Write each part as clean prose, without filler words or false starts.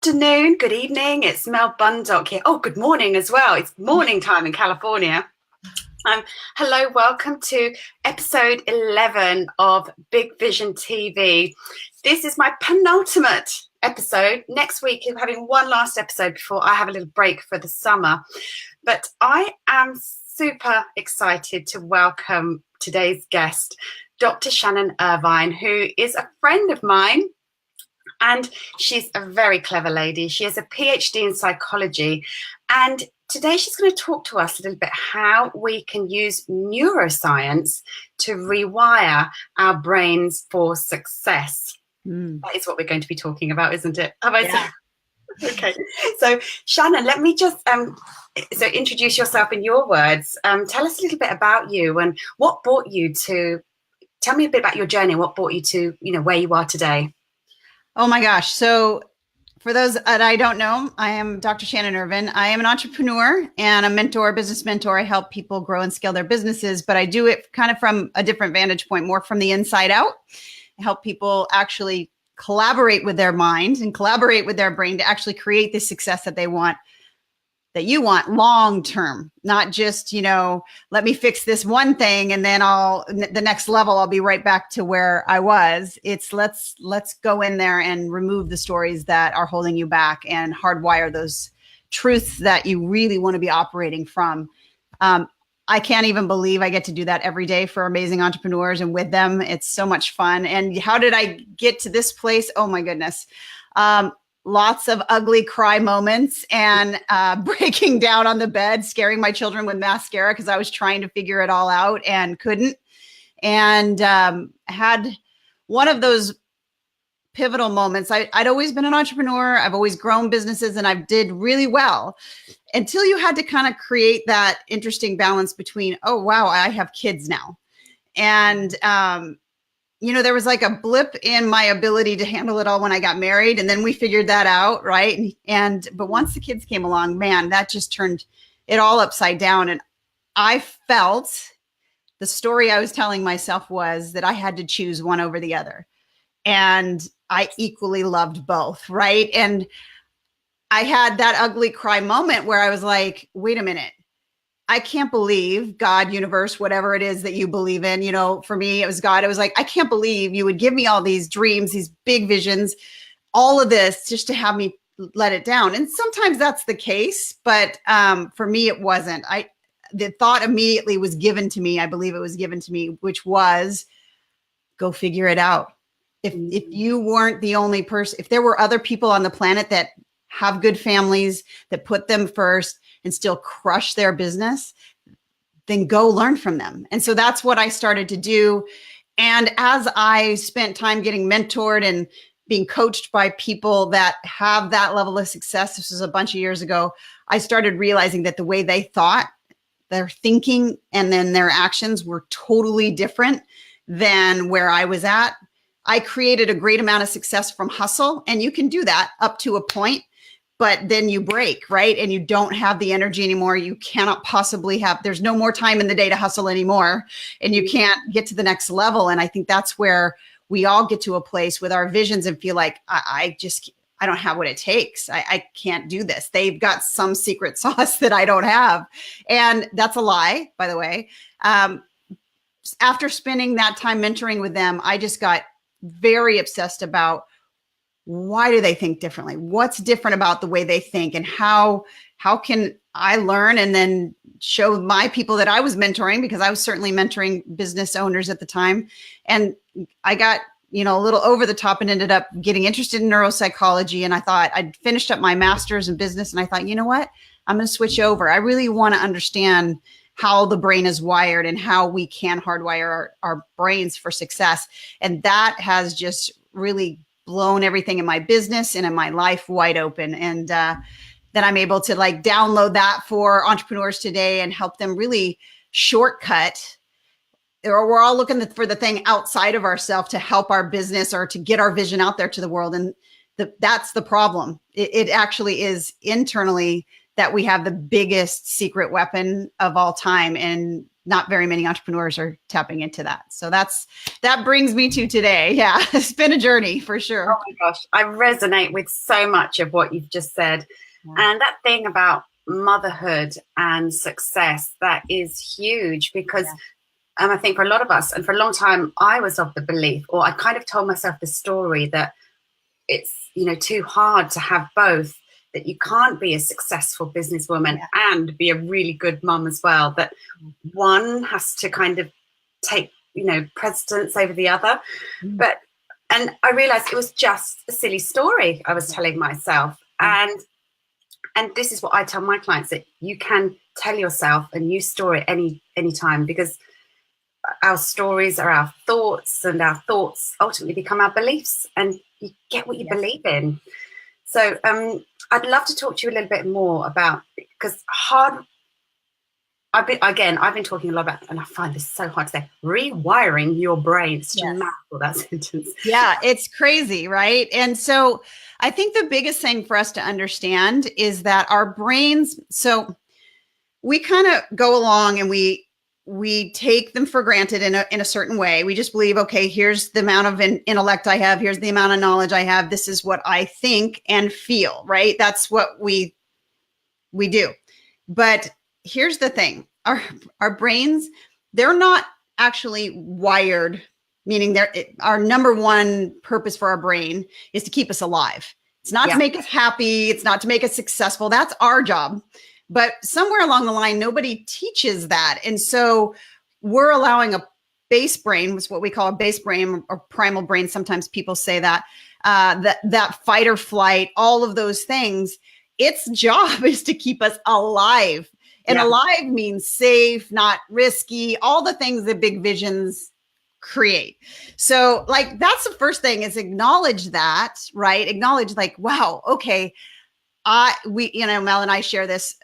afternoon, good evening. It's Mel Bundock here. Oh, good morning as well. It's morning time in California. Hello, welcome to episode 11 of Big Vision TV. This is my penultimate episode. Next week, we're having one last episode before I have a little break for the summer. But I am super excited to welcome today's guest, Dr. Shannon Irvine, who is a friend of mine. And she's a very clever lady. She has a PhD in psychology. And today she's going to talk to us a little bit how we can use neuroscience to rewire our brains for success. That is what we're going to be talking about, isn't it? Have I said? Okay. So Shannon, let me just introduce yourself in your words. Tell us a little bit about you and what brought you to, tell me a bit about your journey, what brought you to, where you are today. Oh my gosh. So for those that I don't know, I am Dr. Shannon Irvine. I am an entrepreneur and a mentor, business mentor. I help people grow and scale their businesses, but I do it kind of from a different vantage point, more from the inside out. I help people actually collaborate with their mind and collaborate with their brain to actually create the success that they want, that you want long term, not just, let me fix this one thing and then the next level, I'll be right back to where I was. It's let's go in there and remove the stories that are holding you back and hardwire those truths that you really want to be operating from. I can't even believe I get to do that every day for amazing entrepreneurs and with them. It's so much fun. And how did I get to this place? Oh my goodness. Lots of ugly cry moments and breaking down on the bed, scaring my children with mascara because I was trying to figure it all out and couldn't. And had one of those pivotal moments. I'd always been an entrepreneur. I've always grown businesses and I did really well until you had to kind of create that interesting balance between, oh, wow, I have kids now. And there was like a blip in my ability to handle it all when I got married. And then we figured that out. Right. But once the kids came along, man, that just turned it all upside down. And I felt the story I was telling myself was that I had to choose one over the other. And I equally loved both. Right. And I had that ugly cry moment where I was like, wait a minute. I can't believe God, universe, whatever it is that you believe in, for me, it was God. It was like, I can't believe you would give me all these dreams, these big visions, all of this just to have me let it down. And sometimes that's the case, but for me, it wasn't. The thought immediately was given to me. I believe it was given to me, which was go figure it out. If you weren't the only person, if there were other people on the planet that have good families, that put them first and still crush their business, then go learn from them. And so that's what I started to do. And as I spent time getting mentored and being coached by people that have that level of success, this was a bunch of years ago, I started realizing that the way they thought, their thinking, and then their actions were totally different than where I was at. I created a great amount of success from hustle, and you can do that up to a point. But then you break, right? And you don't have the energy anymore. You cannot possibly there's no more time in the day to hustle anymore. And you can't get to the next level. And I think that's where we all get to a place with our visions and feel like, I don't have what it takes. I can't do this. They've got some secret sauce that I don't have. And that's a lie, by the way. After spending that time mentoring with them, I just got very obsessed about why do they think differently? What's different about the way they think, and how can I learn and then show my people that I was mentoring, because I was certainly mentoring business owners at the time. And I got, a little over the top and ended up getting interested in neuropsychology. And I thought I'd finished up my master's in business. And I thought, you know what, I'm going to switch over. I really want to understand how the brain is wired and how we can hardwire our brains for success. And that has just really blown everything in my business and in my life wide open. And then I'm able to download that for entrepreneurs today and help them really shortcut. Or we're all looking for the thing outside of ourselves to help our business or to get our vision out there to the world. And that's the problem. It actually is internally that we have the biggest secret weapon of all time. And not very many entrepreneurs are tapping into that. So that brings me to today. Yeah, it's been a journey for sure. Oh my gosh, I resonate with so much of what you've just said. Yeah. And that thing about motherhood and success, that is huge, because I think for a lot of us, and for a long time, I was of the belief, or I kind of told myself the story that it's, too hard to have both, that you can't be a successful businesswoman and be a really good mum as well, that one has to kind of take, precedence over the other. And I realized it was just a silly story I was telling myself. And this is what I tell my clients, that you can tell yourself a new story anytime, because our stories are our thoughts, and our thoughts ultimately become our beliefs, and you get what you believe in. So I'd love to talk to you a little bit more about, because I've been talking a lot about, and I find this so hard to say, rewiring your brain. It's such a mouthful, that sentence. Yeah, it's crazy, right? And so I think the biggest thing for us to understand is that our brains, so we kind of go along and we take them for granted in a certain way. We just believe, okay, here's the amount of intellect I have. Here's the amount of knowledge I have. This is what I think and feel, right? That's what we do. But here's the thing. Our brains, they're not actually wired, meaning our number one purpose for our brain is to keep us alive. It's not to make us happy. It's not to make us successful. That's our job. But somewhere along the line, nobody teaches that. And so we're allowing a base brain, which is what we call a base brain or primal brain. Sometimes people say that, that fight or flight, all of those things, its job is to keep us alive. And alive means safe, not risky, all the things that big visions create. So like, that's the first thing, is acknowledge that, right? Acknowledge like, wow, okay. Mel and I share this,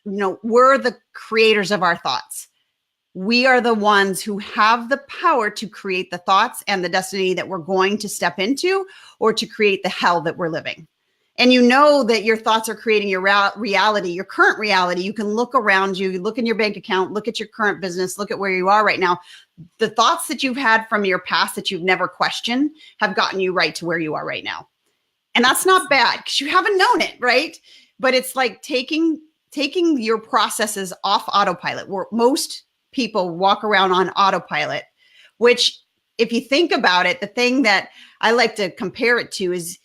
we're the creators of our thoughts. We are the ones who have the power to create the thoughts and the destiny that we're going to step into, or to create the hell that we're living. And that your thoughts are creating your reality, your current reality. You can look around you, look in your bank account, look at your current business, look at where you are right now. The thoughts that you've had from your past that you've never questioned have gotten you right to where you are right now. And that's not bad, because you haven't known it, right? But it's like taking your processes off autopilot, where most people walk around on autopilot, which, if you think about it, the thing that I like to compare it to is,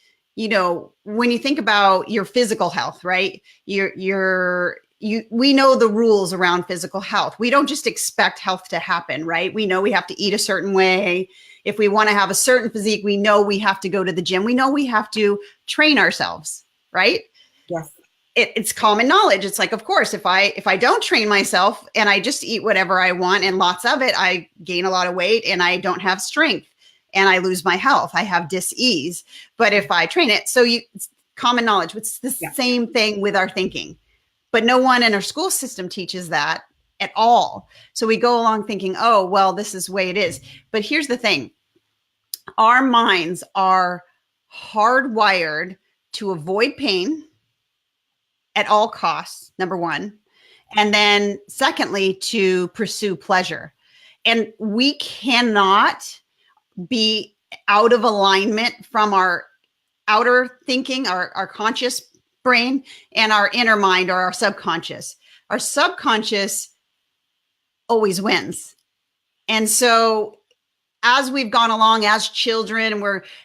when you think about your physical health, right? We know the rules around physical health. We don't just expect health to happen, right? We know we have to eat a certain way. If we want to have a certain physique, we know we have to go to the gym. We know we have to train ourselves, right? Yes. It's common knowledge. It's like, of course, if I don't train myself and I just eat whatever I want and lots of it, I gain a lot of weight and I don't have strength and I lose my health. I have dis-ease. But if I train it, it's common knowledge. It's the same thing with our thinking. But no one in our school system teaches that at all. So we go along thinking, oh, well, this is the way it is. But here's the thing. Our minds are hardwired to avoid pain at all costs, number one. And then secondly, to pursue pleasure. And we cannot be out of alignment from our outer thinking, our conscious brain, and our inner mind, or our subconscious. Our subconscious always wins. And so as we've gone along as children,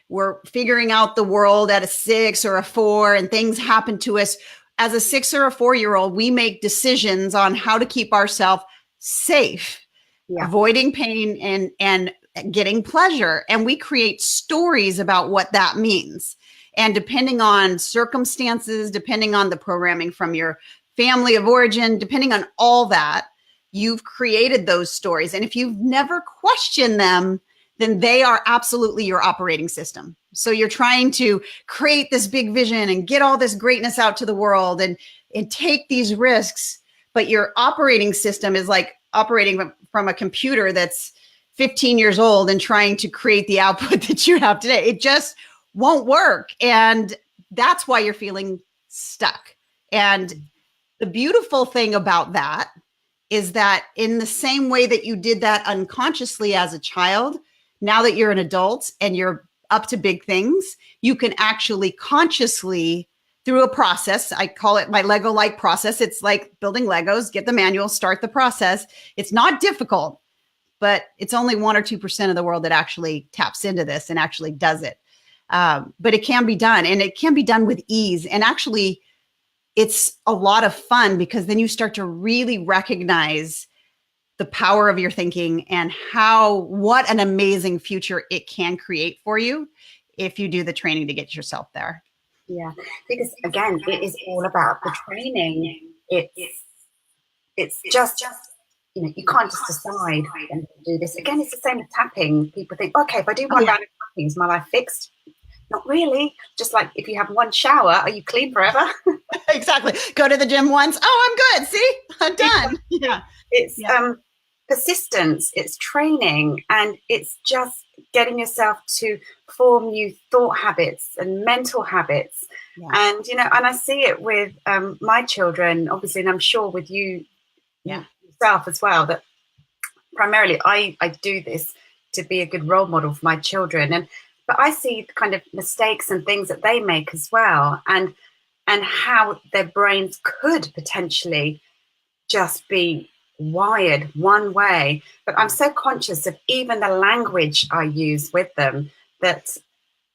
we're figuring out the world at a 6 or a 4, and things happen to us. As a 6 or a 4-year-old, we make decisions on how to keep ourselves safe, avoiding pain and getting pleasure. And we create stories about what that means. And depending on circumstances, depending on the programming from your family of origin, depending on all that, you've created those stories. And if you've never questioned them, then they are absolutely your operating system. So you're trying to create this big vision and get all this greatness out to the world and take these risks. But your operating system is like operating from a computer that's 15 years old and trying to create the output that you have today. It just won't work. And that's why you're feeling stuck. And the beautiful thing about that is that in the same way that you did that unconsciously as a child, now that you're an adult and you're up to big things, you can actually consciously, through a process, I call it my Lego-like process. It's like building Legos, get the manual, start the process. It's not difficult, but it's only 1 or 2% of the world that actually taps into this and actually does it. But it can be done, and it can be done with ease. And actually, it's a lot of fun because then you start to really recognize the power of your thinking and what an amazing future it can create for you if you do the training to get yourself there. Yeah, because again, it is all about the training. It's just you can't just decide and do this. Again, it's the same with tapping. People think, okay, if I do one round of tapping, is my life fixed? Not really. Just like if you have one shower, are you clean forever? Exactly. Go to the gym once. Oh, I'm good. See, I'm done. Yeah. It's persistence, it's training, and it's just getting yourself to form new thought habits and mental habits. Yeah. And, and I see it with my children, obviously, and I'm sure with you yourself as well, that primarily I do this to be a good role model for my children. But I see the kind of mistakes and things that they make as well, and how their brains could potentially just be wired one way. But I'm so conscious of even the language I use with them that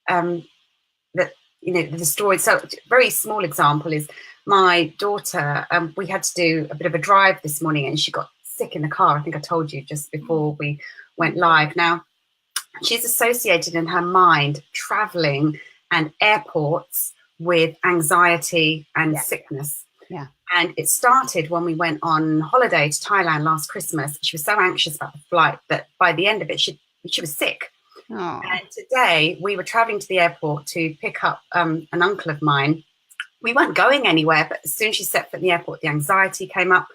the story. So a very small example is my daughter. We had to do a bit of a drive this morning, and she got sick in the car. I think I told you just before we went live. Now, she's associated in her mind traveling and airports with anxiety and sickness. Yeah. And it started when we went on holiday to Thailand last Christmas. She was so anxious about the flight that by the end of it, she was sick. Oh. And today we were traveling to the airport to pick up an uncle of mine. We weren't going anywhere, but as soon as she set foot in the airport, the anxiety came up.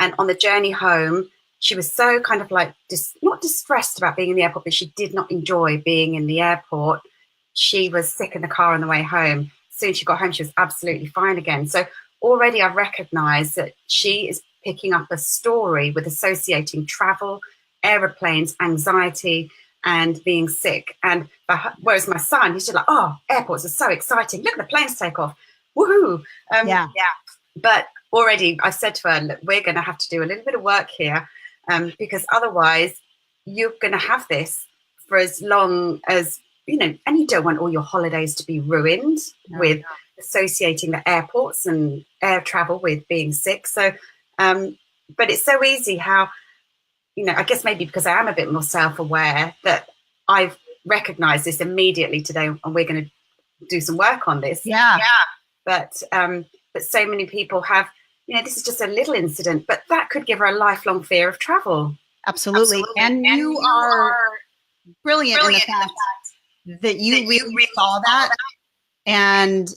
And on the journey home, she was so kind of like not distressed about being in the airport, but she did not enjoy being in the airport. She was sick in the car on the way home. As soon as she got home, she was absolutely fine again. So already I've recognized that she is picking up a story with associating travel, aeroplanes, anxiety, and being sick. And whereas my son, he's just like, oh, airports are so exciting. Look at the planes take off. Woohoo. Yeah. But already I said to her, look, we're going to have to do a little bit of work here, because otherwise you're going to have this for as long as, and you don't want all your holidays to be ruined with associating the airports and air travel with being sick. So, but it's so easy how, I guess maybe because I am a bit more self-aware that I've recognized this immediately today, and we're going to do some work on this. Yeah. But so many people have, this is just a little incident, but that could give her a lifelong fear of travel. Absolutely. And you are brilliant in the fact that you really saw that. And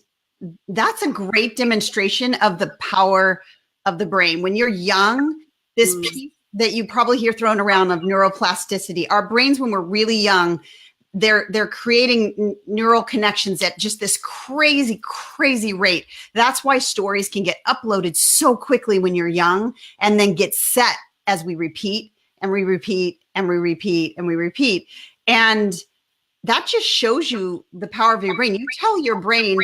that's a great demonstration of the power of the brain. When you're young, this piece that you probably hear thrown around of neuroplasticity, our brains, when we're really young, they're creating neural connections at just this crazy, crazy rate. That's why stories can get uploaded so quickly when you're young and then get set as we repeat and we repeat and we repeat and we repeat. And that just shows you the power of your brain. You tell your brain,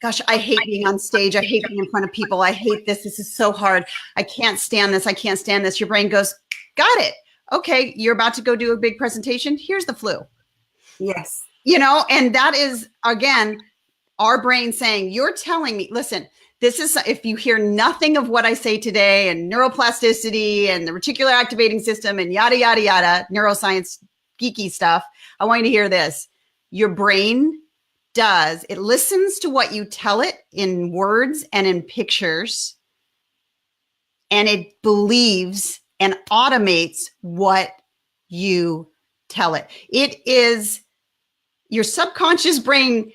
gosh, I hate being on stage. I hate being in front of people. I hate this. This is so hard. I can't stand this. I can't stand this. Your brain goes, got it. Okay, you're about to go do a big presentation. Here's the flu. Yes. And that is, again, our brain saying, you're telling me, listen, this is, if you hear nothing of what I say today and neuroplasticity and the reticular activating system and yada, yada, yada, neuroscience, geeky stuff, I want you to hear this. Your brain it listens to what you tell it in words and in pictures, and it believes and automates what you tell it. It is your subconscious brain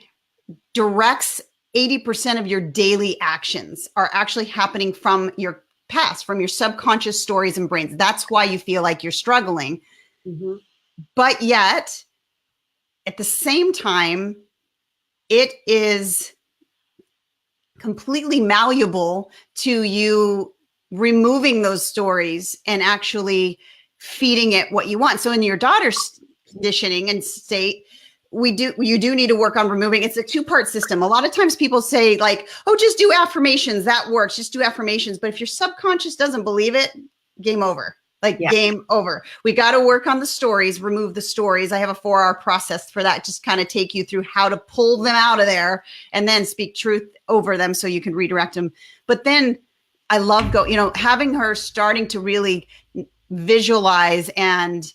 directs 80% of your daily actions are actually happening from your past, from your subconscious stories and brains. That's why you feel like you're struggling. Mm-hmm. But yet, at the same time, it is completely malleable to you removing those stories and actually feeding it what you want. So in your daughter's conditioning and state, you do need to work on removing. It's a two-part system. A lot of times people say like, oh, just do affirmations. That works. Just do affirmations. But if your subconscious doesn't believe it, game over. Game over. We got to work on the stories, remove the stories. I have a 4-hour process for that. Just kind of take you through how to pull them out of there and then speak truth over them so you can redirect them. But then I love having her starting to really visualize and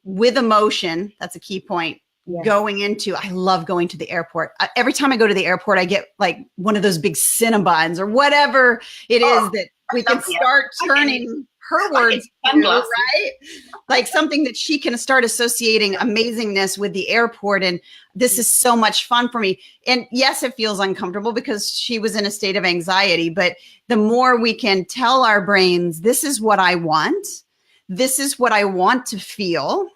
with emotion. That's a key point. I love going to the airport. Every time I go to the airport, I get like one of those big Cinnabons or whatever it is that we can start turning her words into, right? Like something that she can start associating amazingness with the airport. And this is so much fun for me. And yes, it feels uncomfortable because she was in a state of anxiety, but the more we can tell our brains, this is what I want. This is what I want to feel.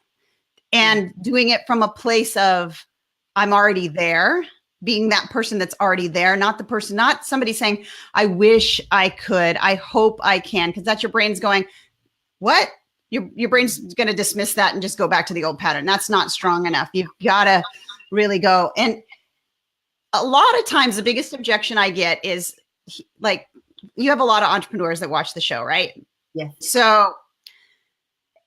And doing it from a place of I'm already there, being that person that's already there, not somebody saying, I wish I could, I hope I can, because that's your brain's going, what? Your brain's going to dismiss that and just go back to the old pattern. That's not strong enough. You've got to really go. And a lot of times the biggest objection I get is like, you have a lot of entrepreneurs that watch the show, right? Yeah. So,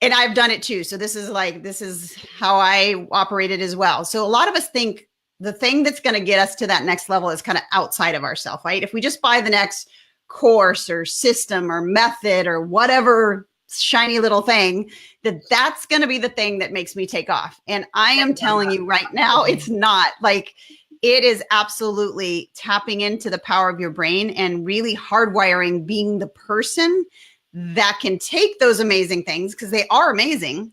and I've done it too. So this is how I operated as well. So a lot of us think the thing that's going to get us to that next level is kind of outside of ourselves, right? If we just buy the next course or system or method or whatever shiny little thing, that's going to be the thing that makes me take off. And I am telling you right now, it's not. Like, it is absolutely tapping into the power of your brain and really hardwiring being the person that can take those amazing things, because they are amazing,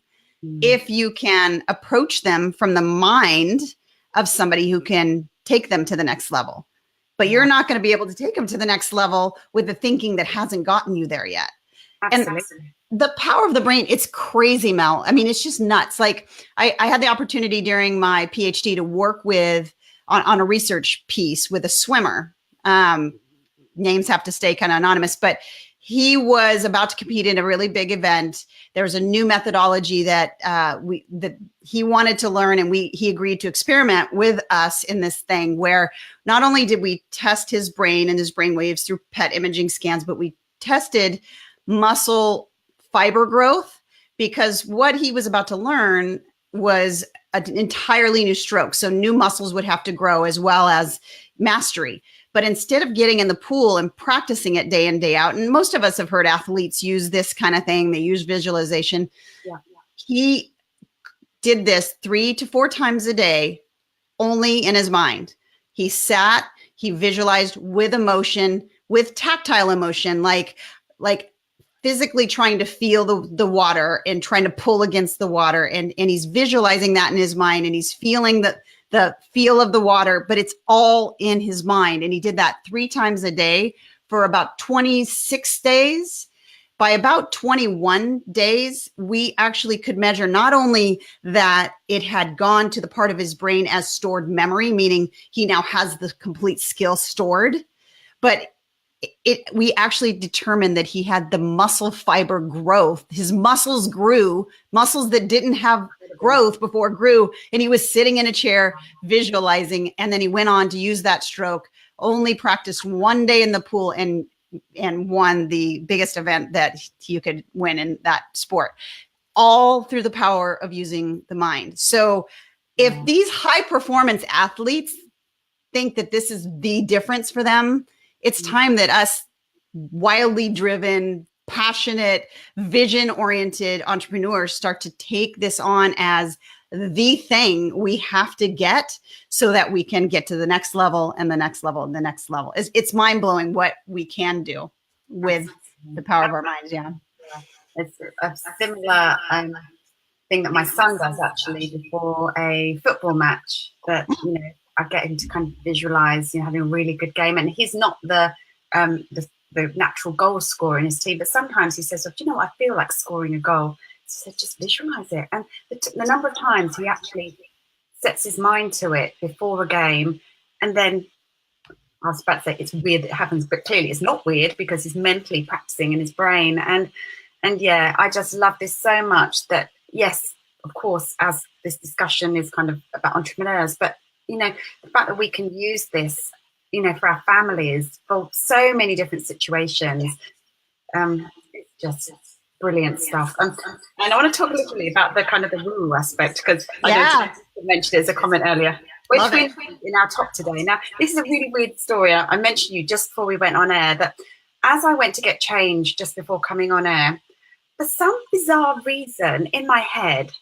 if you can approach them from the mind of somebody who can take them to the next level. But you're not going to be able to take them to the next level with the thinking that hasn't gotten you there yet. Absolutely. And the power of the brain, it's crazy, Mel. I mean, it's just nuts. Like I had the opportunity during my PhD to work with on a research piece with a swimmer. Names have to stay kind of anonymous, but he was about to compete in a really big event. There was a new methodology that he wanted to learn, and he agreed to experiment with us in this thing where not only did we test his brain and his brain waves through PET imaging scans, but we tested muscle fiber growth, because what he was about to learn was an entirely new stroke. So new muscles would have to grow as well as mastery. But instead of getting in the pool and practicing it day in, day out, and most of us have heard athletes use this kind of thing, they use visualization. Yeah. He did this 3 to 4 times a day, only in his mind. He sat, he visualized with emotion, with tactile emotion, like physically trying to feel the water and trying to pull against the water. And he's visualizing that in his mind, and he's feeling the feel of the water, but it's all in his mind. And he did that 3 times a day for about 26 days. By about 21 days, we actually could measure not only that it had gone to the part of his brain as stored memory, meaning he now has the complete skill stored, but we actually determined that he had the muscle fiber growth. His muscles grew, muscles that didn't have growth before grew, and he was sitting in a chair visualizing. And then he went on to use that stroke, only practiced 1 day in the pool, and won the biggest event that you could win in that sport, all through the power of using the mind. So if these high performance athletes think that this is the difference for them, it's time that us wildly driven, passionate, vision-oriented entrepreneurs start to take this on as the thing we have to get so that we can get to the next level and the next level and the next level. It's mind-blowing what we can do with the power of our minds. Yeah. It's a similar thing that my son does actually before a football match, that, I get him to kind of visualize, having a really good game. And he's not the natural goal scorer in his team, but sometimes he says, "Oh, I feel like scoring a goal." So just visualize it. And the number of times he actually sets his mind to it before a game, and then I was about to say it's weird that it happens, but clearly it's not weird because he's mentally practicing in his brain. And yeah, I just love this so much that, yes, of course, as this discussion is kind of about entrepreneurs, but, you know, the fact that we can use this, you know, for our families, for so many different situations, it's just brilliant stuff. And I want to talk a little bit about the kind of the woo aspect, because I know you mentioned it as a comment earlier, which we in our top today. Now, this is a really weird story. I mentioned you just before we went on air that as I went to get changed just before coming on air, for some bizarre reason in my head,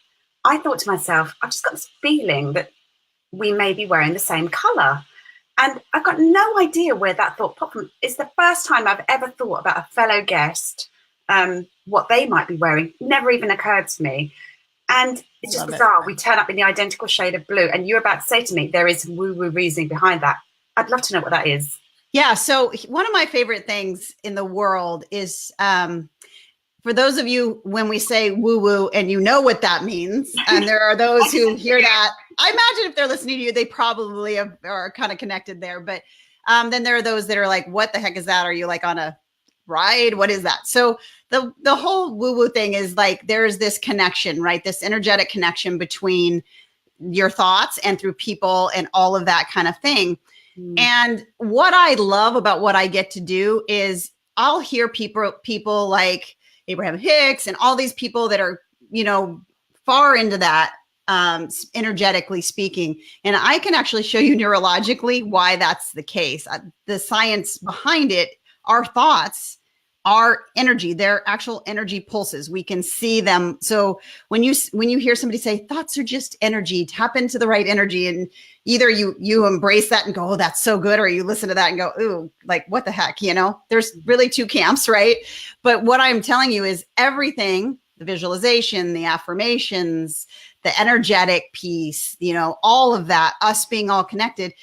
I thought to myself, I've just got this feeling that we may be wearing the same colour. And I've got no idea where that thought popped from. It's the first time I've ever thought about a fellow guest, what they might be wearing. Never even occurred to me. And it's just bizarre. We turn up in the identical shade of blue. And you're about to say to me, there is woo-woo reasoning behind that. I'd love to know what that is. Yeah. So one of my favorite things in the world is, for those of you, when we say woo-woo and you know what that means, and there are those who hear that, I imagine if they're listening to you, they probably are kind of connected there. But then there are those that are like, what the heck is that? Are you like on a ride? What is that? So the whole woo-woo thing is like, there's this connection, right? This energetic connection between your thoughts and through people and all of that kind of thing. And what I love about what I get to do is I'll hear people like Abraham Hicks and all these people that are, you know, far into that, energetically speaking. And I can actually show you neurologically why that's the case. The science behind it, our thoughts are energy. They're actual energy pulses. We can see them. So when you hear somebody say thoughts are just energy, tap into the right energy, and either you embrace that and go, oh, that's so good, or you listen to that and go, ooh, like what the heck, you know? There's really two camps, right? But what I'm telling you is everything, the visualization, the affirmations, the energetic piece, you know, all of that, us being all connected,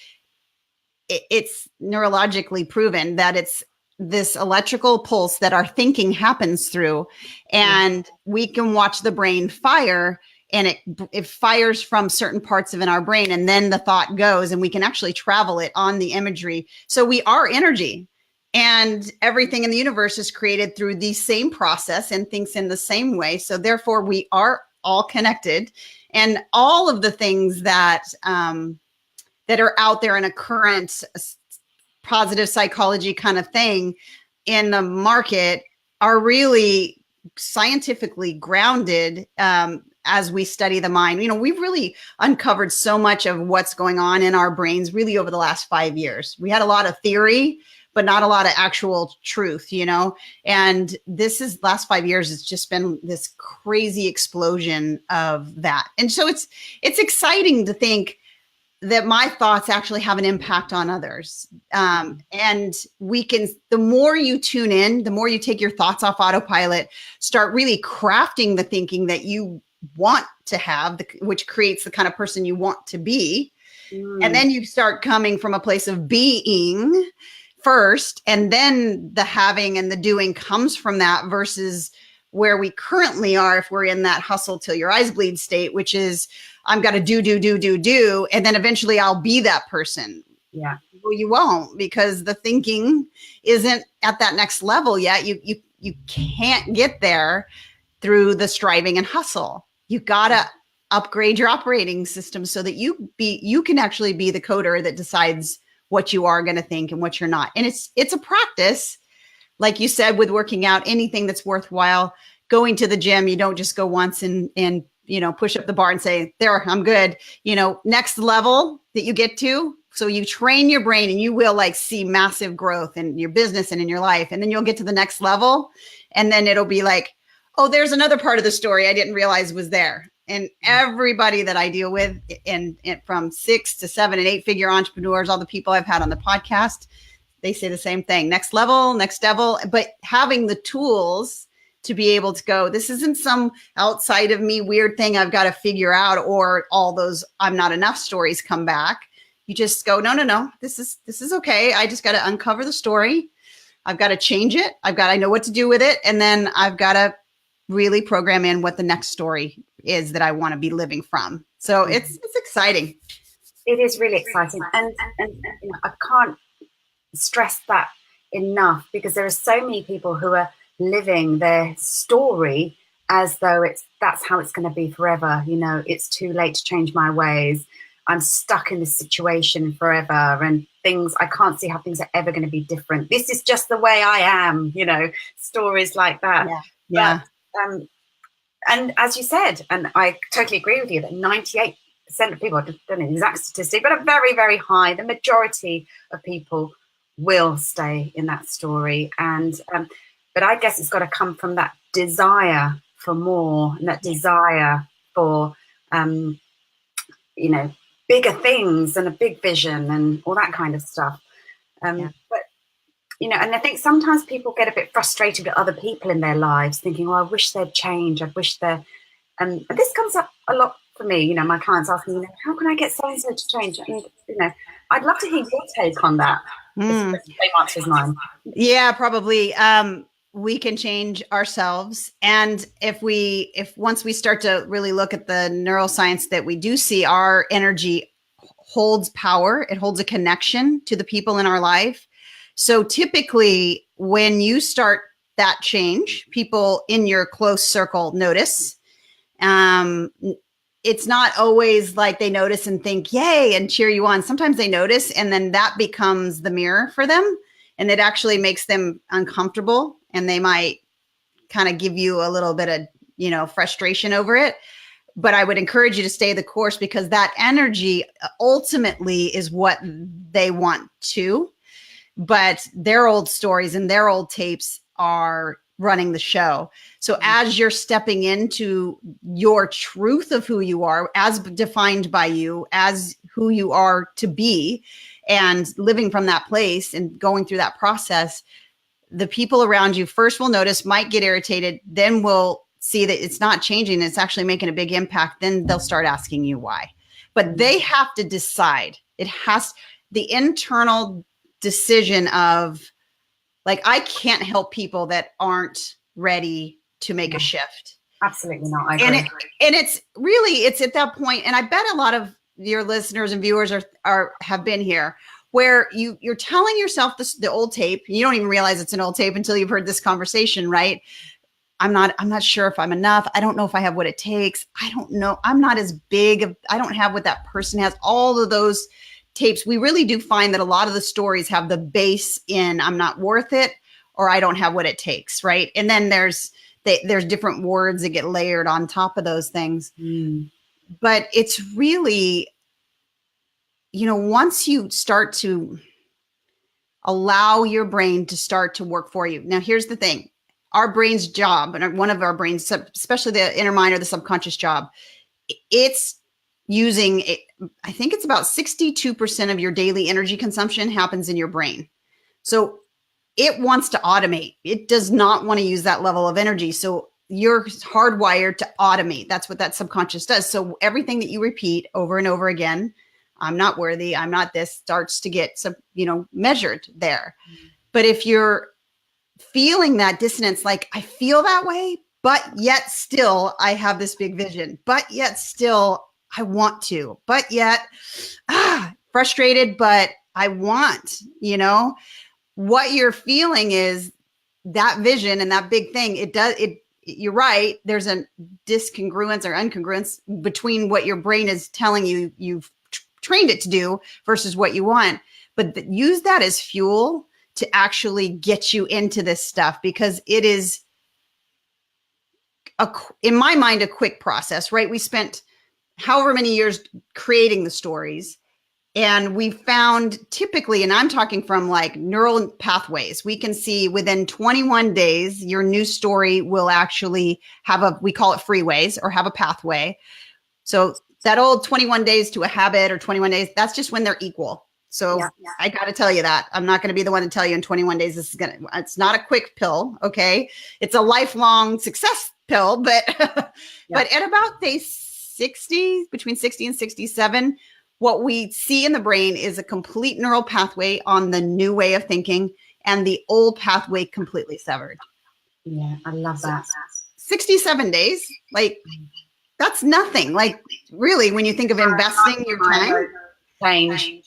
it's neurologically proven that it's this electrical pulse that our thinking happens through, and we can watch the brain fire, and it fires from certain parts of in our brain, and then the thought goes, and we can actually travel it on the imagery. So we are energy, and everything in the universe is created through the same process and thinks in the same way. So therefore we are all connected, and all of the things that that are out there in a current positive psychology kind of thing in the market are really scientifically grounded. As we study the mind, you know, we've really uncovered so much of what's going on in our brains really over the last 5 years. We had a lot of theory, but not a lot of actual truth, you know, and last 5 years, it's just been this crazy explosion of that. And so it's exciting to think that my thoughts actually have an impact on others. And the more you tune in, the more you take your thoughts off autopilot, start really crafting the thinking that you want to have, which creates the kind of person you want to be. And then you start coming from a place of being first, and then the having and the doing comes from that, versus where we currently are if we're in that hustle till your eyes bleed state, which is I'm got to do. And then eventually I'll be that person. Yeah. Well, you won't, because the thinking isn't at that next level yet. You can't get there through the striving and hustle. You got to upgrade your operating system so that you can actually be the coder that decides what you are going to think and what you're not. And it's a practice. Like you said, with working out, anything that's worthwhile, going to the gym, you don't just go once and you know, push up the bar and say, there, I'm good. You know, next level that you get to. So you train your brain and you will like see massive growth in your business and in your life. And then you'll get to the next level. And then it'll be like, oh, there's another part of the story I didn't realize was there. And everybody that I deal with, and from 6 to 7 and 8 figure entrepreneurs, all the people I've had on the podcast, they say the same thing. Next level, next level. But having the tools to be able to go, this isn't some outside of me weird thing I've got to figure out, or all those I'm not enough stories come back. You just go, no, this is okay. I just got to uncover the story. I've got to change it. I know what to do with it. And then I've got to really program in what the next story is that I want to be living from. So it's exciting. It is really exciting. And you know, I can't stress that enough, because there are so many people who are living their story as though that's how it's going to be forever. You know, it's too late to change my ways. I'm stuck in this situation forever, and I can't see how things are ever going to be different. This is just the way I am, you know, stories like that. Yeah. But, and as you said, and I totally agree with you, that 98% of people, I don't know the exact statistic, but a very, very high, the majority of people will stay in that story. And but I guess it's got to come from that desire for more, and that desire for you know, bigger things and a big vision and all that kind of stuff. But you know, and I think sometimes people get a bit frustrated with other people in their lives, thinking, "Oh, I wish they'd change. I wish they're." And this comes up a lot for me. You know, my clients ask me, "How can I get so and so to change?" And you know, I'd love to hear your take on that. It's the same answer as mine. Yeah, probably. We can change ourselves, and if once we start to really look at the neuroscience that we do see, our energy holds power. It holds a connection to the people in our life. So typically, when you start that change, people in your close circle notice. It's not always like they notice and think, yay, and cheer you on. Sometimes they notice, and then that becomes the mirror for them. And it actually makes them uncomfortable, and they might kind of give you a little bit of, you know, frustration over it. But I would encourage you to stay the course, because that energy ultimately is what they want to. But their old stories and their old tapes are running the show. So as you're stepping into your truth of who you are, as defined by you, as who you are to be, and living from that place and going through that process, the people around you first will notice, might get irritated, then will see that it's not changing, it's actually making a big impact. Then they'll start asking you why. But they have to decide. It has the internal decision of, like, I can't help people that aren't ready to make a shift. Absolutely not. I agree. And it's at that point, and I bet a lot of your listeners and viewers have been here, where you're telling yourself the old tape. You don't even realize it's an old tape until you've heard this conversation, right? I'm not sure if I'm enough. I don't know if I have what it takes. I don't know. I'm not as big. I don't have what that person has. All of those tapes, we really do find that a lot of the stories have the base in I'm not worth it, or I don't have what it takes, right? And then there's different words that get layered on top of those things. But it's really, you know, once you start to allow your brain to start to work for you. Now, here's the thing. Our brain's job, and one of our brains, especially the inner mind or the subconscious job, it's using, I think it's about 62% of your daily energy consumption happens in your brain. So it wants to automate. It does not want to use that level of energy. So you're hardwired to automate. That's what that subconscious does. So everything that you repeat over and over again, I'm not worthy, I'm not this, starts to get measured there. But if you're feeling that dissonance, like I feel that way, but yet still I have this big vision, but yet still I want to, but yet frustrated, but I want, what you're feeling is that vision and that big thing. You're right. There's a discongruence or incongruence between what your brain is telling you you've trained it to do versus what you want. But use that as fuel to actually get you into this stuff, because it is, in my mind, a quick process, right? We spent however many years creating the stories, and we found typically, and I'm talking from like neural pathways, we can see within 21 days, your new story will actually have we call it freeways or have a pathway. So that old 21 days to a habit or 21 days, that's just when they're equal. So yeah. I got to tell you that. I'm not going to be the one to tell you in 21 days, it's not a quick pill. Okay. It's a lifelong success pill, but, but at about day 60, between 60 and 67, what we see in the brain is a complete neural pathway on the new way of thinking, and the old pathway completely severed. Yeah. I love that. 67 days. Like, that's nothing. Like, really, when you think of investing your time, change.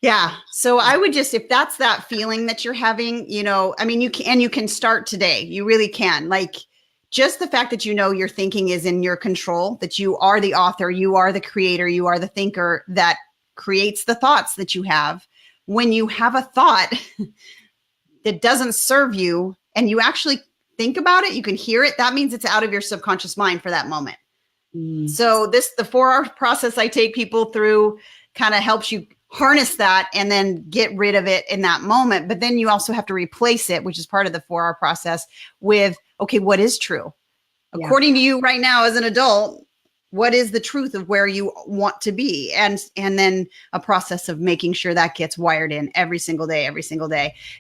Yeah. So I would just, if that's that feeling that you're having, I mean, you can start today. You really can. Like, just the fact that your thinking is in your control, that you are the author, you are the creator, you are the thinker that creates the thoughts that you have. When you have a thought that doesn't serve you and you actually think about it, you can hear it, that means it's out of your subconscious mind for that moment. So the 4-hour process I take people through kind of helps you harness that and then get rid of it in that moment. But then you also have to replace it, which is part of the 4-hour process, with, okay, what is true? According to you right now as an adult, what is the truth of where you want to be? And then a process of making sure that gets wired in every single day.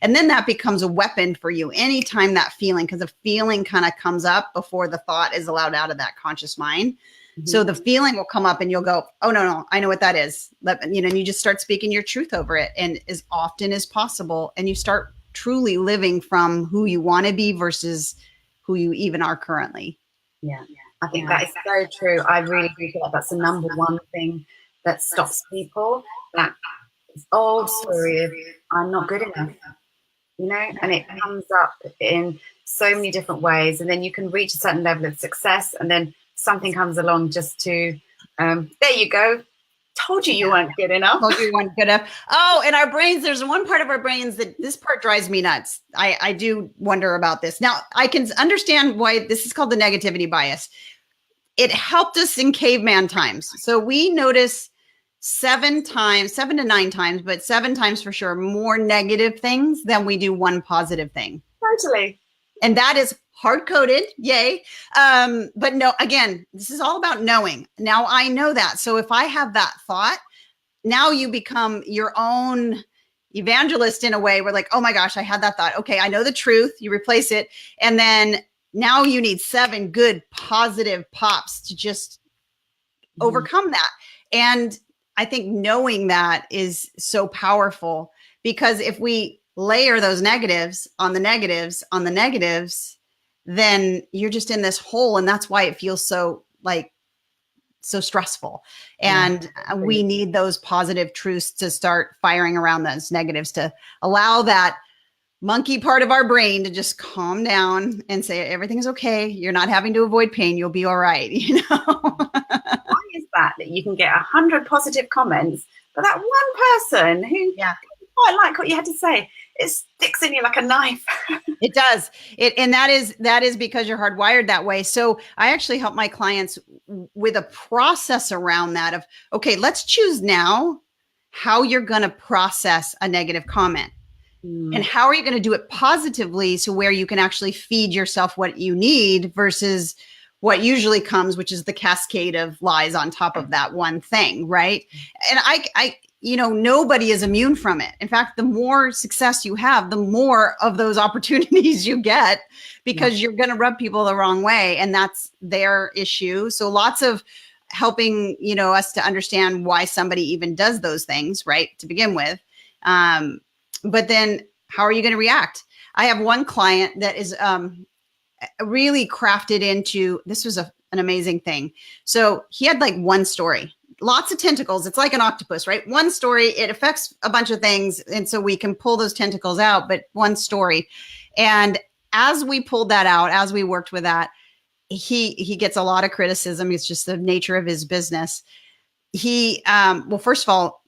And then that becomes a weapon for you anytime that feeling, because the feeling kind of comes up before the thought is allowed out of that conscious mind. So the feeling will come up and you'll go, oh, no, I know what that is. And you just start speaking your truth over it, and as often as possible. And you start truly living from who you want to be versus who you even are currently. Yeah. I think that is so true. I really do feel like that's the number one thing that stops people. That old story of I'm not good enough, and it comes up in so many different ways. And then you can reach a certain level of success, and then something comes along just to, there you go. Told you you weren't good enough. Told you you weren't good enough. Oh, and our brains, there's one part of our brains that this part drives me nuts. I do wonder about this. Now, I can understand why this is called the negativity bias. It helped us in caveman times. So we notice 7 to 9 times, but 7 times for sure, more negative things than we do one positive thing. Totally. And that is hard-coded, yay. But no, again, this is all about knowing. Now I know that. So if I have that thought, now you become your own evangelist in a way. We're like, oh my gosh, I had that thought. Okay, I know the truth. You replace it. And then now you need 7 good positive pops to just overcome that. And I think knowing that is so powerful, because if we layer those negatives on the negatives on the negatives, then you're just in this hole. And that's why it feels so stressful. And we need those positive truths to start firing around those negatives, to allow that monkey part of our brain to just calm down and say, everything's okay. You're not having to avoid pain. You'll be all right. Why is that you can get 100 positive comments, but that one person who didn't quite like what you had to say, it sticks in you like a knife. It does. And that is because you're hardwired that way. So I actually help my clients with a process around that of, okay, let's choose now how you're going to process a negative comment. And how are you going to do it positively, so where you can actually feed yourself what you need versus what usually comes, which is the cascade of lies on top of that one thing, right? And I nobody is immune from it. In fact, the more success you have, the more of those opportunities you get, because you're going to rub people the wrong way, and that's their issue. So lots of helping, us to understand why somebody even does those things, right, to begin with. But then how are you going to react? I have one client that is really crafted into, this was an amazing thing. So he had like one story, lots of tentacles. It's like an octopus, right? One story, it affects a bunch of things. And so we can pull those tentacles out, but one story. And as we pulled that out, as we worked with that, he gets a lot of criticism. It's just the nature of his business. Well, first of all,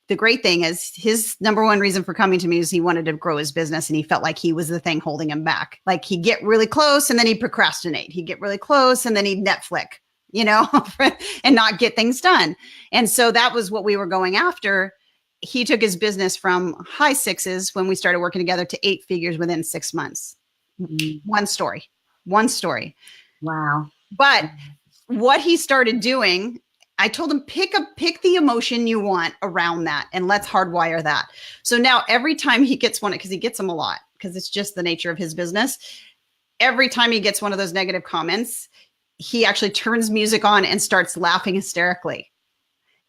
the great thing is his number one reason for coming to me is he wanted to grow his business, and he felt like he was the thing holding him back. Like, he'd get really close and then he'd procrastinate. He'd get really close and then he'd Netflix, and not get things done. And so that was what we were going after. He took his business from high 6s when we started working together to 8 figures within 6 months. One story. Wow. But what he started doing, I told him, pick the emotion you want around that, and let's hardwire that. So now every time he gets one, because he gets them a lot, because it's just the nature of his business. Every time he gets one of those negative comments, he actually turns music on and starts laughing hysterically.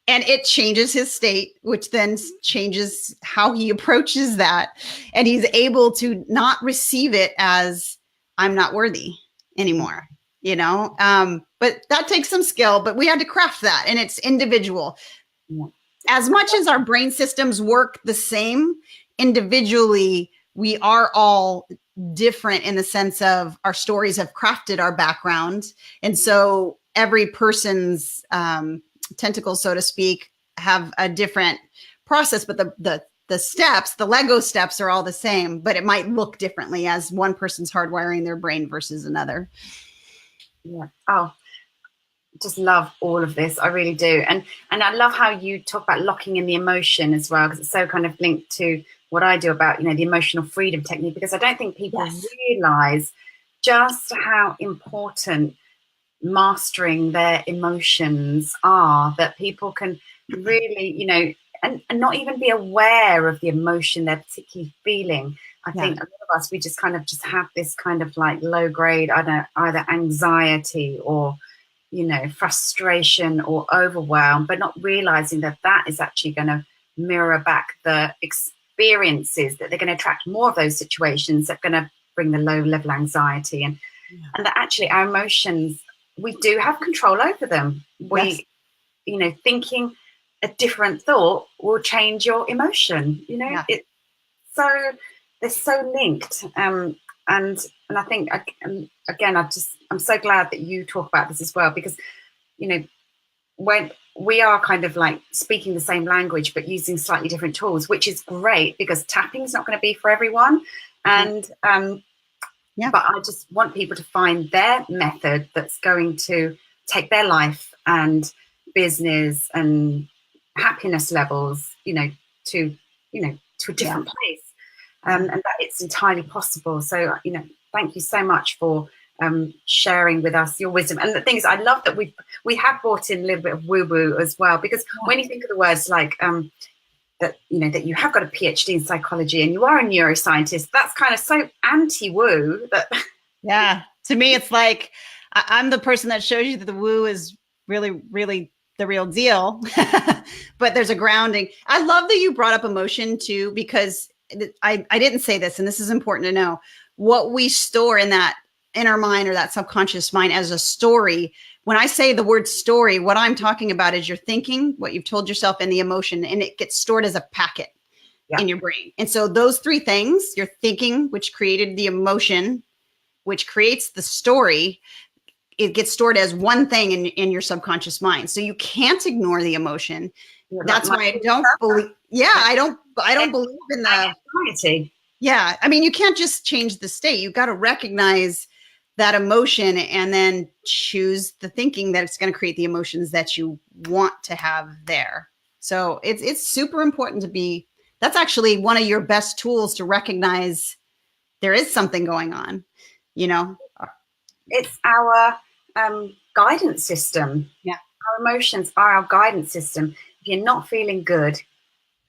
And it changes his state, which then changes how he approaches that. And he's able to not receive it as, I'm not worthy anymore. But that takes some skill, but we had to craft that, and it's individual. as much as our brain systems work the same, individually, we are all different in the sense of our stories have crafted our background. And so every person's tentacles, so to speak, have a different process, but the steps, the Lego steps are all the same, but it might look differently as one person's hardwiring their brain versus another. Yeah. Oh, just love all of this. I really do. And I love how you talk about locking in the emotion as well, because it's so kind of linked to what I do about, the emotional freedom technique, because I don't think people realize just how important mastering their emotions are, that people can really, and not even be aware of the emotion they're particularly feeling. I think a lot of us, we just have this kind of like low grade, either anxiety or, frustration or overwhelm, but not realizing that that is actually going to mirror back the experiences, that they're going to attract more of those situations that are going to bring the low level anxiety, and that actually our emotions, we do have control over them. We, thinking a different thought will change your emotion. It's so, they're so linked. And I think, again, I'm so glad that you talk about this as well, because, when we are kind of like speaking the same language, but using slightly different tools, which is great, because tapping is not going to be for everyone. And, but I just want people to find their method that's going to take their life and business and happiness levels, to a different place, and that it's entirely possible. So, thank you so much for sharing with us your wisdom. And the thing is, I love that we have brought in a little bit of woo-woo as well, because when you think of the words like that you have got a PhD in psychology and you are a neuroscientist, that's kind of so anti-woo that to me it's like I'm the person that shows you that the woo is really, really the real deal. But there's a grounding. I love that you brought up emotion too, because I didn't say this, and this is important to know. What we store in that inner mind or that subconscious mind as a story. When I say the word story, what I'm talking about is your thinking, what you've told yourself, and the emotion, and it gets stored as a packet in your brain. And so those three things, your thinking, which created the emotion, which creates the story, it gets stored as one thing in your subconscious mind. So you can't ignore the emotion. That's why I don't believe. I don't believe in the anxiety. Yeah. I mean, you can't just change the state. You got to recognize that emotion and then choose the thinking that it's going to create the emotions that you want to have there. So it's super important to be, that's actually one of your best tools to recognize there is something going on, It's our guidance system. Our emotions are our guidance system. If you're not feeling good,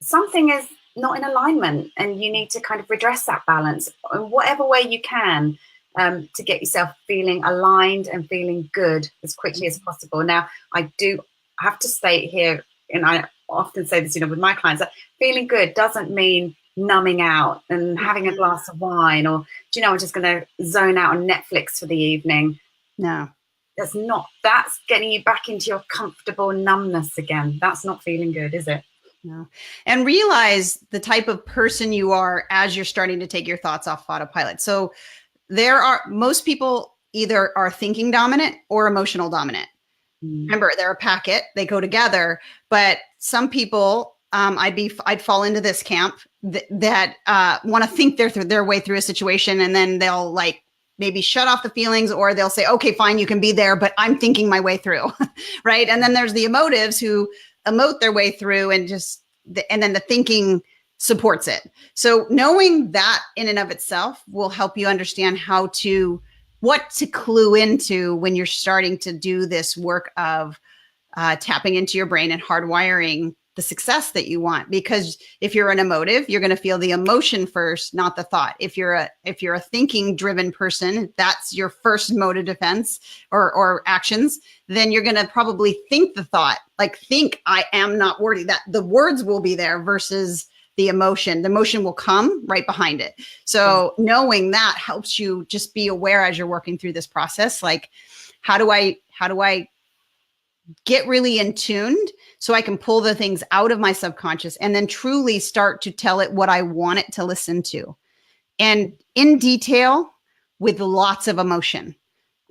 something is not in alignment, and you need to kind of redress that balance in whatever way you can, to get yourself feeling aligned and feeling good as quickly as possible. Now, I do have to state here, and I often say this, with my clients, that feeling good doesn't mean numbing out and having a glass of wine, or, I'm just going to zone out on Netflix for the evening. No. That's getting you back into your comfortable numbness again. That's not feeling good, is it? No. And realize the type of person you are as you're starting to take your thoughts off autopilot. So most people either are thinking dominant or emotional dominant. Remember, they're a packet, they go together, but some people, I'd fall into this camp that want to think their way through a situation, and then they'll like maybe shut off the feelings, or they'll say, okay, fine, you can be there, but I'm thinking my way through. Right. And then there's the emotives who emote their way through, and then the thinking supports it. So knowing that in and of itself will help you understand what to clue into when you're starting to do this work of tapping into your brain and hardwiring the success that you want. Because if you're an emotive, you're going to feel the emotion first, not the thought. If you're a thinking driven person, that's your first mode of defense or actions, then you're going to probably think the thought, like think I am not worthy, that the words will be there versus the emotion. The emotion will come right behind it. So knowing that helps you just be aware as you're working through this process. Like, how do I get really in tuned so I can pull the things out of my subconscious and then truly start to tell it what I want it to listen to. And in detail with lots of emotion.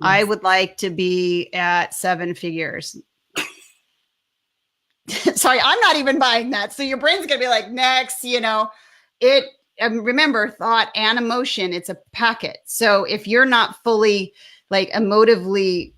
Yes. I would like to be at 7 figures. Sorry, I'm not even buying that. So your brain's going to be like, next, remember, thought and emotion, it's a packet. So if you're not fully like emotively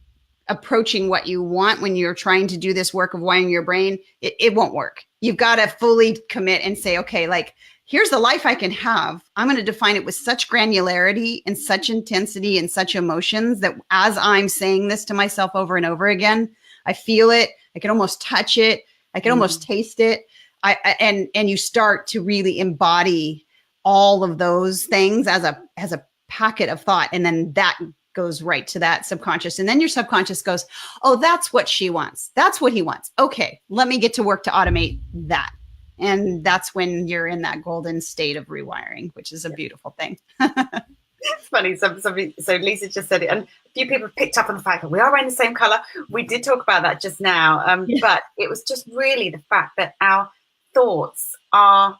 approaching what you want when you're trying to do this work of wiring your brain, it won't work. You've got to fully commit and say, okay, like, here's the life I can have. I'm going to define it with such granularity and such intensity and such emotions that as I'm saying this to myself over and over again, I feel it. I can almost touch it. I can almost taste it. And you start to really embody all of those things as a packet of thought. And then that goes right to that subconscious. And then your subconscious goes, oh, that's what she wants. That's what he wants. Okay, let me get to work to automate that. And that's when you're in that golden state of rewiring, which is a beautiful thing. It's funny. So Lisa just said it, and a few people picked up on the fact that we are wearing the same color. We did talk about that just now, but it was just really the fact that our thoughts are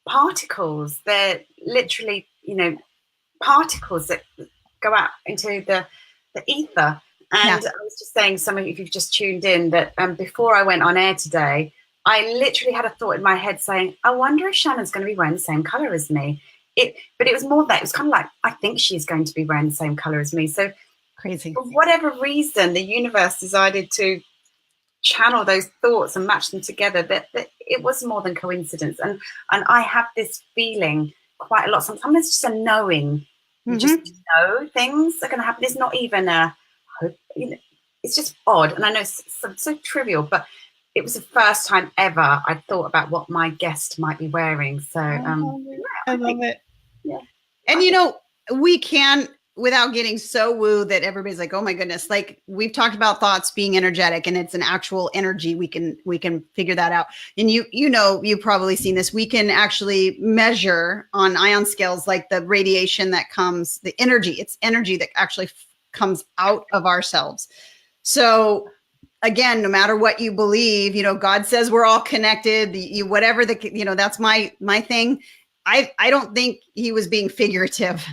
particles. They're literally, particles that go out into the ether. And I was just saying, some of you, if you've just tuned in, that before I went on air today, I literally had a thought in my head saying, I wonder if Shannon's going to be wearing the same color as me. But it was more that it was kind of like, I think she's going to be wearing the same color as me. So crazy. For whatever reason, the universe decided to channel those thoughts and match them together. That it was more than coincidence. And I have this feeling quite a lot. Sometimes it's just a knowing. You just know things are going to happen. It's not even a hope. It's just odd. And I know it's so trivial, but it was the first time ever I thought about what my guest might be wearing. So I love it. Yeah. And we can, without getting so woo that everybody's like, oh my goodness, like we've talked about thoughts being energetic and it's an actual energy. We can figure that out. And you've probably seen this. We can actually measure on ion scales, like the radiation that comes, the energy. It's energy that actually comes out of ourselves. So again, no matter what you believe, God says we're all connected, whatever that's my thing. I don't think he was being figurative.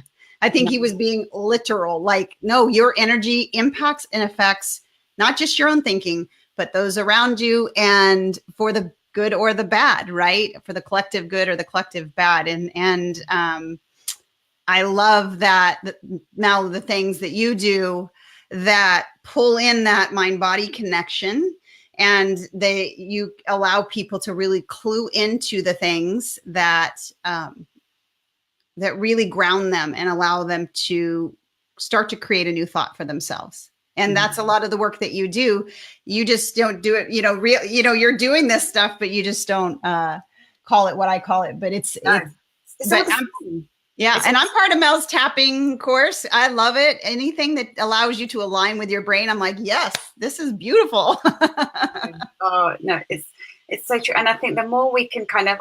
I think he was being literal. Like, no, your energy impacts and affects not just your own thinking, but those around you, and for the good or the bad, right? For the collective good or the collective bad. And I love that now the things that you do that pull in that mind-body connection, and you allow people to really clue into the things that that really ground them and allow them to start to create a new thought for themselves. And that's a lot of the work that you do. You just don't do it, you're doing this stuff, but you just don't call it what I call it. But it's yeah. And I'm part of Mel's tapping course. I love it. Anything that allows you to align with your brain. I'm like, yes, this is beautiful. Oh, no, it's so true. And I think the more we can kind of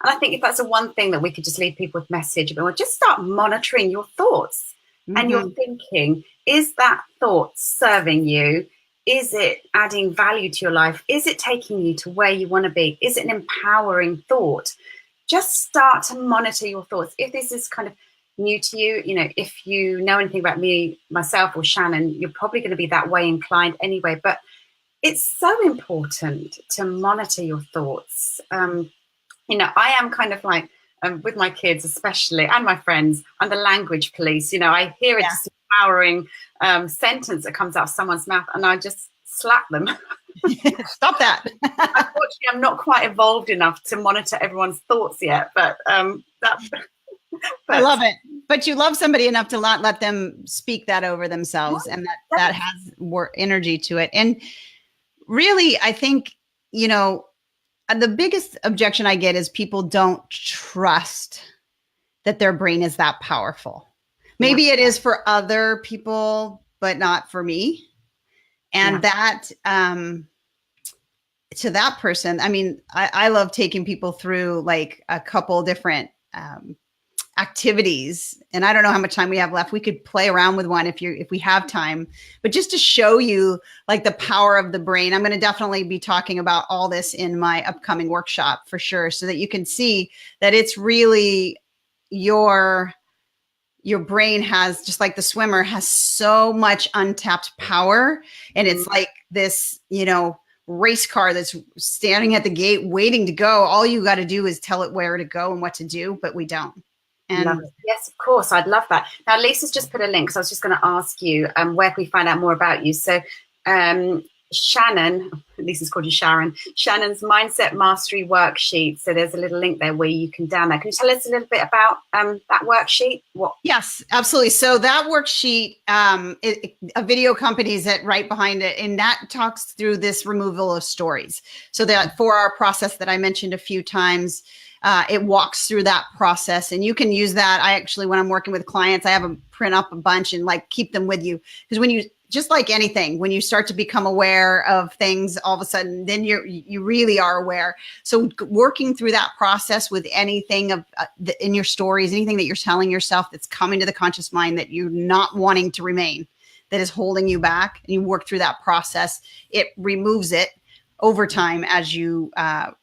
and I think if that's the one thing that we could just leave people with message about, just start monitoring your thoughts and your thinking. Is that thought serving you? Is it adding value to your life? Is it taking you to where you want to be? Is it an empowering thought? Just start to monitor your thoughts. If this is kind of new to you, if you know anything about me, myself, or Shannon, you're probably going to be that way inclined anyway. But it's so important to monitor your thoughts. I am kind of like, with my kids especially, and my friends, I'm the language police. I hear a disempowering sentence that comes out of someone's mouth, and I just slap them. Stop that. Unfortunately, I'm not quite evolved enough to monitor everyone's thoughts yet, but I love it. But you love somebody enough to not let them speak that over themselves, and that has more energy to it. And really, I think, the biggest objection I get is people don't trust that their brain is that powerful. Maybe it is for other people, but not for me. And that, to that person, I mean, I love taking people through like a couple different activities. And I don't know how much time we have left. We could play around with one if we have time, but just to show you like the power of the brain. I'm going to definitely be talking about all this in my upcoming workshop for sure, so that you can see that it's really your brain has, just like the swimmer, has so much untapped power. And it's like this, race car that's standing at the gate waiting to go. All you got to do is tell it where to go and what to do, but we don't. And yes, of course, I'd love that. Now, Lisa's just put a link, so I was just going to ask you where can we find out more about you. So Shannon, Lisa's called you Sharon, Shannon's Mindset Mastery Worksheet. So there's a little link there where you can download. Can you tell us a little bit about that worksheet? Yes, absolutely. So that worksheet, a video company is right behind it, and that talks through this removal of stories. So that 4-hour process that I mentioned a few times, it walks through that process, and you can use that. I actually, when I'm working with clients, I have them print up a bunch and like keep them with you, because when you, just like anything, when you start to become aware of things, all of a sudden, then you really are aware. So working through that process with anything of in your stories, anything that you're telling yourself that's coming to the conscious mind that you're not wanting to remain, that is holding you back, and you work through that process, it removes it over time as you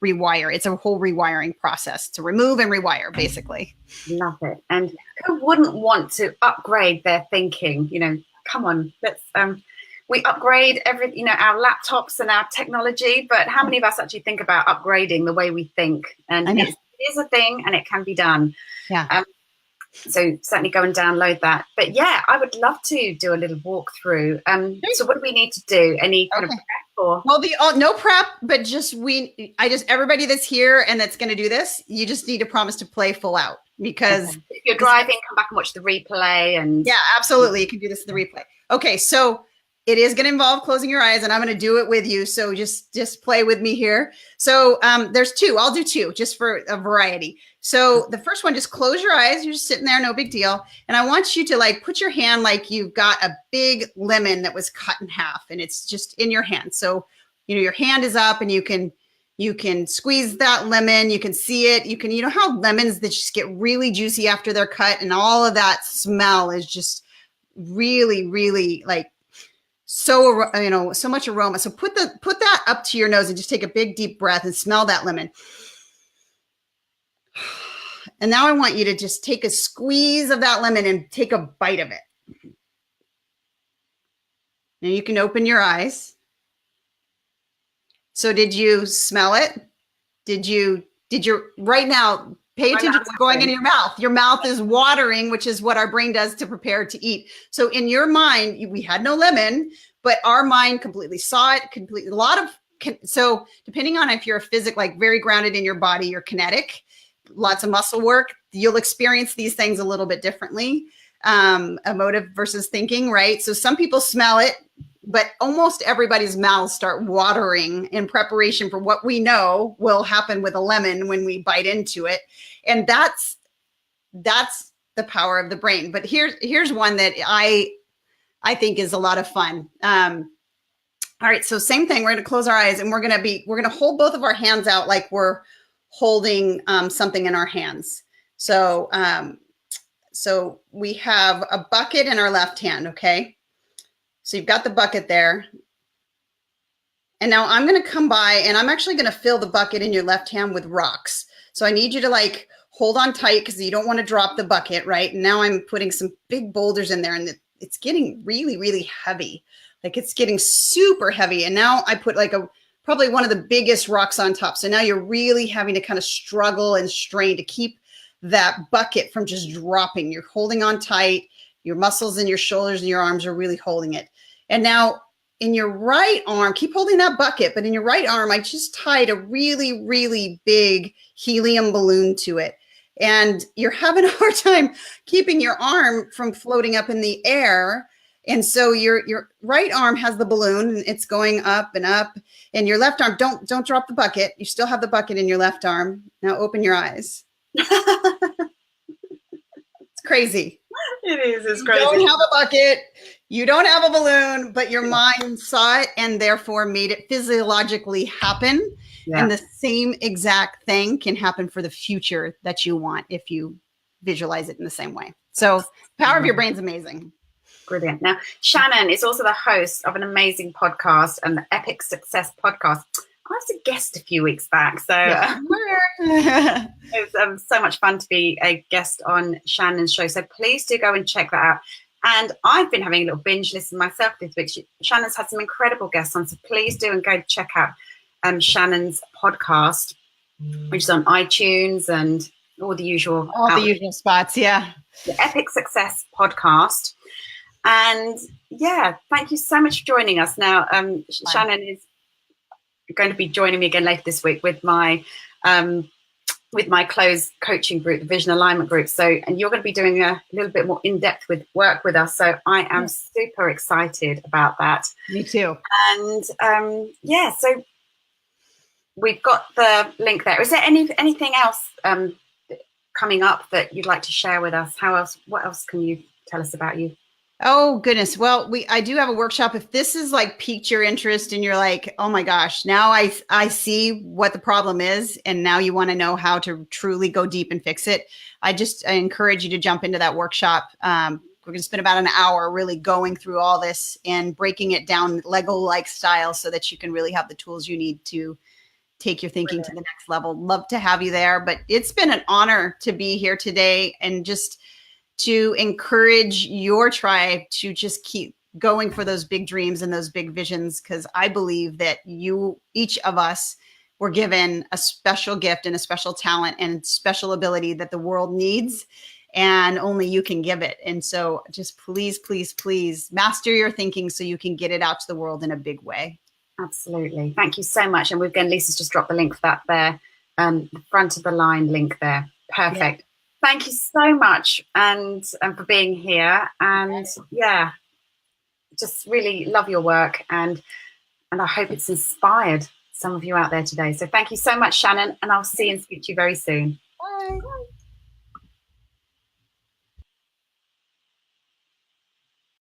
rewire. It's a whole rewiring process to remove and rewire, basically. Love it. And who wouldn't want to upgrade their thinking? Come on, let's we upgrade our laptops and our technology, but how many of us actually think about upgrading the way we think? And it is a thing, and it can be done. Yeah. So certainly go and download that. But yeah, I would love to do a little walkthrough. So what do we need to do? Any kind of prep or? Well, no prep, but everybody that's here and that's going to do this, you just need to promise to play full out, because if you're driving, come back and watch the replay. And yeah, absolutely. You can do this in the replay. Okay. So it is going to involve closing your eyes, and I'm going to do it with you. So just play with me here. So there's 2. I'll do 2 just for a variety. So the first one, just close your eyes. You're just sitting there, no big deal. And I want you to like put your hand like you've got a big lemon that was cut in half, and it's just in your hand. So, your hand is up, and you can squeeze that lemon. You can see it. You can, how lemons that just get really juicy after they're cut, and all of that smell is just really, really like, so much aroma. So put that up to your nose and just take a big deep breath and smell that lemon. And now I want you to just take a squeeze of that lemon and take a bite of it. Now you can open your eyes. So did you smell it? Did you right now pay attention to what's going in your mouth? Your mouth is watering, which is what our brain does to prepare to eat. So in your mind, we had no lemon, but our mind completely saw it, so depending on if you're a like very grounded in your body, you're kinetic, lots of muscle work, you'll experience these things a little bit differently. Emotive versus thinking, right? So some people smell it, but almost everybody's mouths start watering in preparation for what we know will happen with a lemon when we bite into it. And that's the power of the brain. But here's one that I think is a lot of fun. All right, so same thing. We're going to close our eyes, and we're going to hold both of our hands out like we're holding something in our hands. So so we have a bucket in our left hand. Okay. So you've got the bucket there. And now I'm going to come by, and I'm actually going to fill the bucket in your left hand with rocks. So I need you to like hold on tight, because you don't want to drop the bucket, right? And now I'm putting some big boulders in there, and it's getting really, really heavy. Like it's getting super heavy. And now I put like probably one of the biggest rocks on top. So now you're really having to kind of struggle and strain to keep that bucket from just dropping. You're holding on tight. Your muscles in your shoulders and your arms are really holding it. And now in your right arm, keep holding that bucket, but in your right arm, I just tied a really, really big helium balloon to it. And you're having a hard time keeping your arm from floating up in the air. And so your right arm has the balloon, and it's going up and up. And your left arm, don't drop the bucket. You still have the bucket in your left arm. Now open your eyes. It's crazy. It is. It's crazy. You don't have a bucket. You don't have a balloon, but your mind saw it and therefore made it physiologically happen. Yeah. And the same exact thing can happen for the future that you want if you visualize it in the same way. So power of your brain's amazing. Brilliant. Now, Shannon is also the host of an amazing podcast and the Epic Success podcast. I was a guest a few weeks back, so it was so much fun to be a guest on Shannon's show. So please do go and check that out. And I've been having a little binge listen myself this week. Shannon's had some incredible guests on, so please do and go check out Shannon's podcast, which is on iTunes and all the usual spots. Yeah, the Epic Success podcast. And yeah, thank you so much for joining us. Now, Shannon is going to be joining me again later this week with my closed coaching group, the Vision Alignment Group. So, and you're going to be doing a little bit more in-depth work with us. So I am super excited about that. Me too. And so we've got the link there. Is there anything else coming up that you'd like to share with us? What else can you tell us about you? Oh goodness. Well, I do have a workshop. If this is like piqued your interest and you're like, oh my gosh, now I see what the problem is. And now you want to know how to truly go deep and fix it. I encourage you to jump into that workshop. We're going to spend about an hour really going through all this and breaking it down Lego-like style so that you can really have the tools you need to take your thinking to the next level. Love to have you there, but it's been an honor to be here today and just to encourage your tribe to just keep going for those big dreams and those big visions, because I believe that each of us were given a special gift and a special talent and special ability that the world needs, and only you can give it. And so just please, please, please master your thinking so you can get it out to the world in a big way. Absolutely. Thank you so much. And Lisa's just dropped the link for that there, the front of the line link there. Perfect. Yeah. Thank you so much and for being here. And just really love your work. And I hope it's inspired some of you out there today. So thank you so much, Shannon. And I'll see and speak to you very soon. Bye.